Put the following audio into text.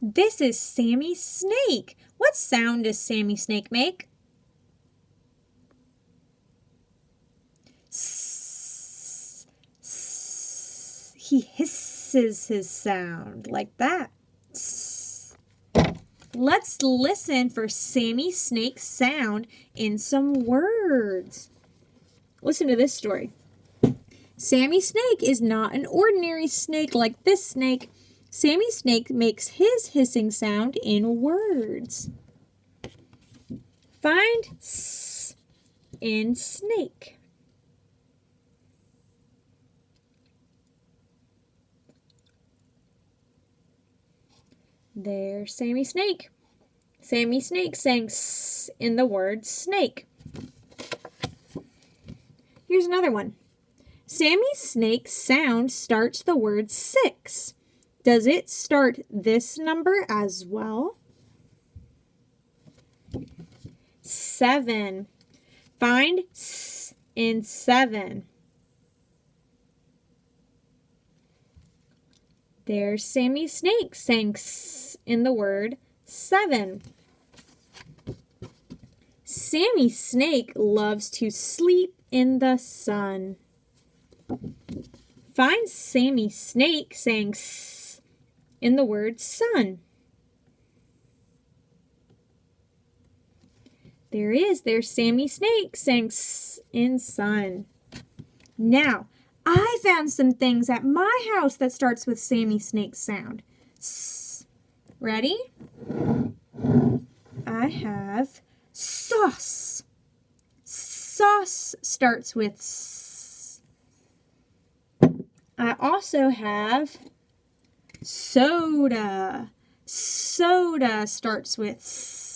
This is Sammy Snake. What sound does Sammy Snake make? S, s. He hisses his sound like that. S. Let's listen for Sammy Snake's sound in some words. Listen to this story. Sammy Snake is not an ordinary snake like this snake. Sammy Snake makes his hissing sound in words. Find S in snake. There's Sammy Snake. Sammy Snake sang S in the word snake. Here's another one. Sammy Snake's sound starts the word 6. Does it start this number as well? 7. Find S in 7. There's Sammy Snake saying S in the word 7. Sammy Snake loves to sleep in the sun. Find Sammy Snake saying S in the word sun. There he is. There's Sammy Snake saying S in sun. Now, I found some things at my house that starts with Sammy Snake's sound. S. Ready? I have sauce. Sauce starts with S. I also have soda. Soda starts with S.